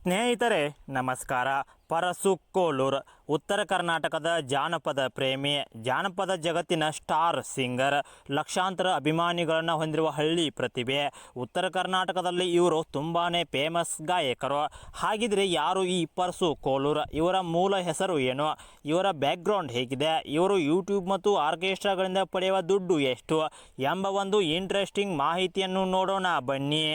ಸ್ನೇಹಿತರೆ ನಮಸ್ಕಾರ. ಪರಸು ಕೋಲೂರ್ ಉತ್ತರ ಕರ್ನಾಟಕದ ಜಾನಪದ ಪ್ರೇಮಿ, ಜಾನಪದ ಜಗತ್ತಿನ ಸ್ಟಾರ್ ಸಿಂಗರ್, ಲಕ್ಷಾಂತರ ಅಭಿಮಾನಿಗಳನ್ನು ಹೊಂದಿರುವ ಹಳ್ಳಿ ಪ್ರತಿಭೆ. ಉತ್ತರ ಕರ್ನಾಟಕದಲ್ಲಿ ಇವರು ತುಂಬಾ ಫೇಮಸ್ ಗಾಯಕರು. ಹಾಗಿದ್ರೆ ಯಾರು ಈ ಪರಸು ಕೋಲೂರ್? ಇವರ ಮೂಲ ಹೆಸರು ಏನು? ಇವರ ಬ್ಯಾಕ್ಗ್ರೌಂಡ್ ಹೇಗಿದೆ? ಇವರು ಯೂಟ್ಯೂಬ್ ಮತ್ತು ಆರ್ಕೆಸ್ಟ್ರಾಗಳಿಂದ ಪಡೆಯುವ ದುಡ್ಡು ಎಷ್ಟು ಎಂಬ ಒಂದು ಇಂಟ್ರೆಸ್ಟಿಂಗ್ ಮಾಹಿತಿಯನ್ನು ನೋಡೋಣ ಬನ್ನಿ.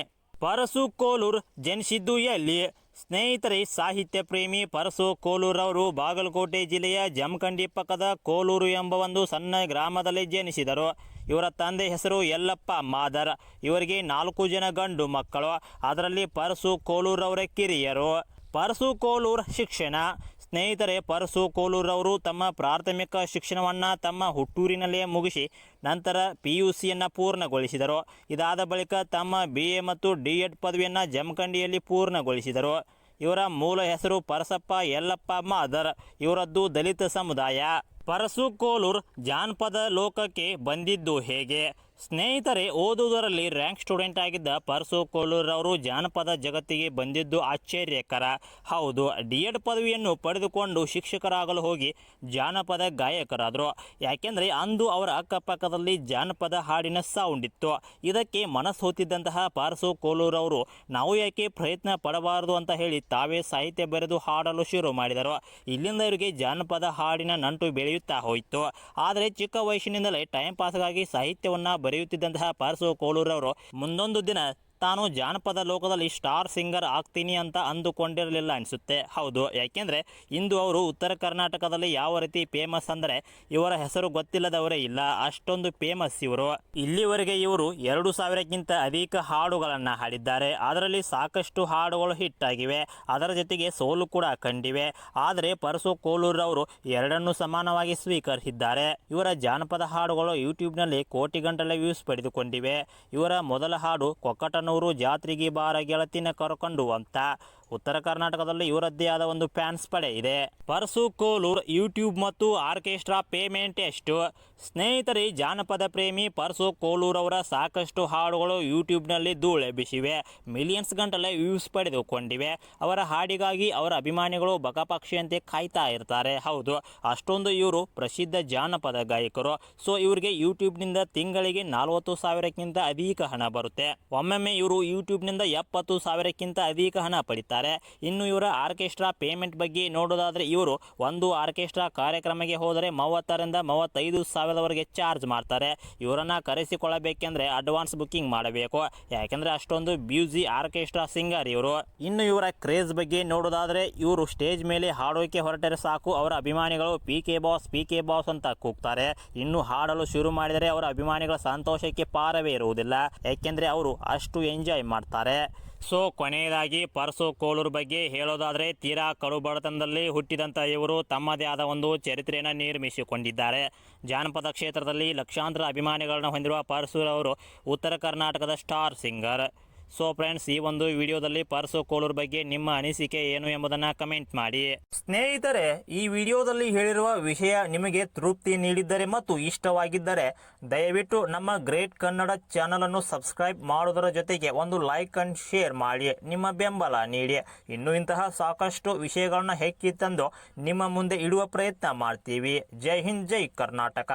ಪರಸು ಕೋಲೂರ್ ಜನಿಸಿದ್ದು ಎಲ್ಲಿ? ಸ್ನೇಹಿತರೆ, ಸಾಹಿತ್ಯ ಪ್ರೇಮಿ ಪರಸು ಕೋಲೂರ್ ಅವರು ಬಾಗಲಕೋಟೆ ಜಿಲ್ಲೆಯ ಜಮಖಂಡಿ ಪಕ್ಕದ ಕೋಲೂರು ಎಂಬ ಒಂದು ಸಣ್ಣ ಗ್ರಾಮದಲ್ಲಿ ಜನಿಸಿದರು. ಇವರ ತಂದೆ ಹೆಸರು ಯಲ್ಲಪ್ಪ ಮಾದರ್. ಇವರಿಗೆ 4 ಜನ ಗಂಡು ಮಕ್ಕಳು. ಅದರಲ್ಲಿ ಪರಸು ಕೋಲೂರ್ ಅವರ ಕಿರಿಯರು. ಪರಸು ಕೋಲೂರ್ ಶಿಕ್ಷಣ. ಸ್ನೇಹಿತರೆ, ಪರಸು ಕೋಲೂರ್ ಅವರು ತಮ್ಮ ಪ್ರಾಥಮಿಕ ಶಿಕ್ಷಣವನ್ನು ತಮ್ಮ ಹುಟ್ಟೂರಿನಲ್ಲೇ ಮುಗಿಸಿ ನಂತರ PUCಯನ್ನು ಪೂರ್ಣಗೊಳಿಸಿದರು. ಇದಾದ ಬಳಿಕ ತಮ್ಮ BA ಮತ್ತು D.Ed ಪದವಿಯನ್ನು ಜಮಖಂಡಿಯಲ್ಲಿ ಪೂರ್ಣಗೊಳಿಸಿದರು. ಇವರ ಮೂಲ ಹೆಸರು ಪರಸಪ್ಪ ಯಲ್ಲಪ್ಪ ಮಾದರ್. ಇವರದ್ದು ದಲಿತ ಸಮುದಾಯ. ಪರಸು ಕೋಲೂರ್ ಜಾನಪದ ಲೋಕಕ್ಕೆ ಬಂದಿದ್ದು ಹೇಗೆ? ಸ್ನೇಹಿತರೆ, ಓದುವುದರಲ್ಲಿ ರ್ಯಾಂಕ್ ಸ್ಟೂಡೆಂಟ್ ಆಗಿದ್ದ ಪರಸು ಕೋಲೂರ್ ಅವರು ಜಾನಪದ ಜಗತ್ತಿಗೆ ಬಂದಿದ್ದು ಆಶ್ಚರ್ಯಕರ. ಹೌದು, D.Ed ಪದವಿಯನ್ನು ಪಡೆದುಕೊಂಡು ಶಿಕ್ಷಕರಾಗಲು ಹೋಗಿ ಜಾನಪದ ಗಾಯಕರಾದರು. ಯಾಕೆಂದರೆ ಅಂದು ಅವರ ಅಕ್ಕಪಕ್ಕದಲ್ಲಿ ಜಾನಪದ ಹಾಡಿನ ಸೌಂಡ್ ಇತ್ತು. ಇದಕ್ಕೆ ಮನಸ್ಸೋತಿದ್ದಂತಹ ಪರಸು ಕೋಲೂರ್ ಅವರು ನಾವು ಯಾಕೆ ಪ್ರಯತ್ನ ಪಡಬಾರದು ಅಂತ ಹೇಳಿ ತಾವೇ ಸಾಹಿತ್ಯ ಬರೆದು ಹಾಡಲು ಶುರು ಮಾಡಿದರು. ಇಲ್ಲಿಂದ ಇವರಿಗೆ ಜಾನಪದ ಹಾಡಿನ ನಂಟು ಬೆಳೆಯುತ್ತಾ ಹೋಯಿತು. ಆದರೆ ಚಿಕ್ಕ ವಯಸ್ಸಿನಿಂದಲೇ ಟೈಮ್ ಪಾಸ್ಗಾಗಿ ಸಾಹಿತ್ಯವನ್ನು ಬರೆಯುತ್ತಿದ್ದಂತಹ ಪರಸು ಕೋಲೂರ್ ಅವರು ಮುಂದೊಂದು ದಿನ ತಾನು ಜಾನಪದ ಲೋಕದಲ್ಲಿ ಸ್ಟಾರ್ ಸಿಂಗರ್ ಆಗ್ತೀನಿ ಅಂತ ಅಂದುಕೊಂಡಿರಲಿಲ್ಲ ಅನಿಸುತ್ತೆ. ಹೌದು, ಯಾಕೆಂದರೆ ಇಂದು ಅವರು ಉತ್ತರ ಕರ್ನಾಟಕದಲ್ಲಿ ಯಾವ ರೀತಿ ಫೇಮಸ್ ಅಂದರೆ ಇವರ ಹೆಸರು ಗೊತ್ತಿಲ್ಲದವರೇ ಇಲ್ಲ, ಅಷ್ಟೊಂದು ಫೇಮಸ್ ಇವರು. ಇಲ್ಲಿವರೆಗೆ ಇವರು 2000ಕ್ಕಿಂತ ಅಧಿಕ ಹಾಡುಗಳನ್ನು ಹಾಡಿದ್ದಾರೆ. ಅದರಲ್ಲಿ ಸಾಕಷ್ಟು ಹಾಡುಗಳು ಹಿಟ್ ಆಗಿವೆ, ಅದರ ಜೊತೆಗೆ ಸೋಲು ಕೂಡ ಕಂಡಿವೆ. ಆದರೆ ಪರಸು ಕೋಲೂರ್ ಅವರು ಎರಡನ್ನೂ ಸಮಾನವಾಗಿ ಸ್ವೀಕರಿಸಿದ್ದಾರೆ. ಇವರ ಜಾನಪದ ಹಾಡುಗಳು ಯೂಟ್ಯೂಬ್ನಲ್ಲಿ ಕೋಟಿಗಟ್ಟಲೆ ವ್ಯೂಸ್ ಪಡೆದುಕೊಂಡಿವೆ. ಇವರ ಮೊದಲ ಹಾಡು ಕೊಕ್ಕಟನೂರು ಜಾತ್ರೆಗೆ ಬಾರ ಗೆಳತಿನ ಕರ್ಕೊಂಡು ಅಂತ. ಉತ್ತರ ಕರ್ನಾಟಕದಲ್ಲಿ ಇವರದ್ದೇ ಆದ ಒಂದು ಫ್ಯಾನ್ಸ್ ಪಡೆ ಇದೆ. ಪರಸು ಕೋಲೂರ್ ಯೂಟ್ಯೂಬ್ ಮತ್ತು ಆರ್ಕೆಸ್ಟ್ರಾ ಪೇಮೆಂಟ್ ಎಷ್ಟು? ಸ್ನೇಹಿತರೆ, ಜಾನಪದ ಪ್ರೇಮಿ ಪರಸು ಕೋಲೂರ್ ಅವರ ಸಾಕಷ್ಟು ಹಾಡುಗಳು ಯೂಟ್ಯೂಬ್ನಲ್ಲಿ ಧೂಳೆಬ್ಬಿಸಿವೆ, ಮಿಲಿಯನ್ಸ್ ಗಂಟಲೆ ವ್ಯೂಸ್ ಪಡೆದುಕೊಂಡಿವೆ. ಅವರ ಹಾಡಿಗಾಗಿ ಅವರ ಅಭಿಮಾನಿಗಳು ಬಕಪಕ್ಷಿಯಂತೆ ಕಾಯ್ತಾ ಇರ್ತಾರೆ. ಹೌದು, ಅಷ್ಟೊಂದು ಇವರು ಪ್ರಸಿದ್ಧ ಜಾನಪದ ಗಾಯಕರು. ಸೊ ಇವರಿಗೆ ಯೂಟ್ಯೂಬ್ನಿಂದ ತಿಂಗಳಿಗೆ 40,000ಕ್ಕಿಂತ ಅಧಿಕ ಹಣ ಬರುತ್ತೆ. ಒಮ್ಮೊಮ್ಮೆ ಇವರು ಯೂಟ್ಯೂಬ್ನಿಂದ 70,000ಕ್ಕಿಂತ ಅಧಿಕ ಹಣ ಪಡಿತಾರೆ. ಇನ್ನು ಇವರ ಆರ್ಕೆಸ್ಟ್ರಾ ಪೇಮೆಂಟ್ ಬಗ್ಗೆ ನೋಡೋದಾದ್ರೆ ಇವರು ಒಂದು ಆರ್ಕೆಸ್ಟ್ರಾ ಕಾರ್ಯಕ್ರಮಕ್ಕೆ ಹೋದರೆ 30,000ರಿಂದ 35,000ವರೆಗೆ ಚಾರ್ಜ್ ಮಾಡ್ತಾರೆ. ಇವರನ್ನ ಕರೆಸಿಕೊಳ್ಳಬೇಕೆಂದ್ರೆ ಅಡ್ವಾನ್ಸ್ ಬುಕ್ಕಿಂಗ್ ಮಾಡಬೇಕು, ಯಾಕೆಂದ್ರೆ ಅಷ್ಟೊಂದು ಬ್ಯೂಸಿ ಆರ್ಕೆಸ್ಟ್ರಾ ಸಿಂಗರ್ ಇವರು. ಇನ್ನು ಇವರ ಕ್ರೇಜ್ ಬಗ್ಗೆ ನೋಡೋದಾದ್ರೆ ಇವರು ಸ್ಟೇಜ್ ಮೇಲೆ ಹಾಡೋಕೆ ಹೊರಟರೆ ಸಾಕು ಅವರ ಅಭಿಮಾನಿಗಳು PK ಬಾಸ್ ಅಂತ ಕೂಗ್ತಾರೆ. ಇನ್ನು ಹಾಡಲು ಶುರು ಮಾಡಿದರೆ ಅವರ ಅಭಿಮಾನಿಗಳ ಸಂತೋಷಕ್ಕೆ ಪಾರವೇ ಇರುವುದಿಲ್ಲ, ಯಾಕೆಂದ್ರೆ ಅವರು ಅಷ್ಟು ಎಂಜಾಯ್ ಮಾಡ್ತಾರೆ. ಸೊ ಕೊನೆಯದಾಗಿ ಪರಸು ಕೋಲೂರ್ ಬಗ್ಗೆ ಹೇಳೋದಾದರೆ ತೀರಾ ಕಡು ಬಡತನದಲ್ಲಿ ಹುಟ್ಟಿದಂಥ ಇವರು ತಮ್ಮದೇ ಆದ ಒಂದು ಚರಿತ್ರೆಯನ್ನು ನಿರ್ಮಿಸಿಕೊಂಡಿದ್ದಾರೆ. ಜಾನಪದ ಕ್ಷೇತ್ರದಲ್ಲಿ ಲಕ್ಷಾಂತರ ಅಭಿಮಾನಿಗಳನ್ನು ಹೊಂದಿರುವ ಪರಸು ಅವರು ಉತ್ತರ ಕರ್ನಾಟಕದ ಸ್ಟಾರ್ ಸಿಂಗರ್. ಸೊ ಫ್ರೆಂಡ್ಸ್, ಈ ಒಂದು ವಿಡಿಯೋದಲ್ಲಿ ಪರಸು ಕೋಲೂರ್ ಬಗ್ಗೆ ನಿಮ್ಮ ಅನಿಸಿಕೆ ಏನು ಎಂಬುದನ್ನು ಕಮೆಂಟ್ ಮಾಡಿ. ಸ್ನೇಹಿತರೆ, ಈ ವಿಡಿಯೋದಲ್ಲಿ ಹೇಳಿರುವ ವಿಷಯ ನಿಮಗೆ ತೃಪ್ತಿ ನೀಡಿದ್ದರೆ ಮತ್ತು ಇಷ್ಟವಾಗಿದ್ದರೆ ದಯವಿಟ್ಟು ನಮ್ಮ ಗ್ರೇಟ್ ಕನ್ನಡ ಚಾನಲ್ ಅನ್ನು ಸಬ್ಸ್ಕ್ರೈಬ್ ಮಾಡೋದರ ಜೊತೆಗೆ ಒಂದು ಲೈಕ್ ಅಂಡ್ ಶೇರ್ ಮಾಡಿ ನಿಮ್ಮ ಬೆಂಬಲ ನೀಡಿ. ಇನ್ನು ಇಂತಹ ಸಾಕಷ್ಟು ವಿಷಯಗಳನ್ನ ಹೆಕ್ಕಿ ತಂದು ನಿಮ್ಮ ಮುಂದೆ ಇಡುವ ಪ್ರಯತ್ನ ಮಾಡ್ತೀವಿ. ಜೈ ಹಿಂದ್, ಜೈ ಕರ್ನಾಟಕ.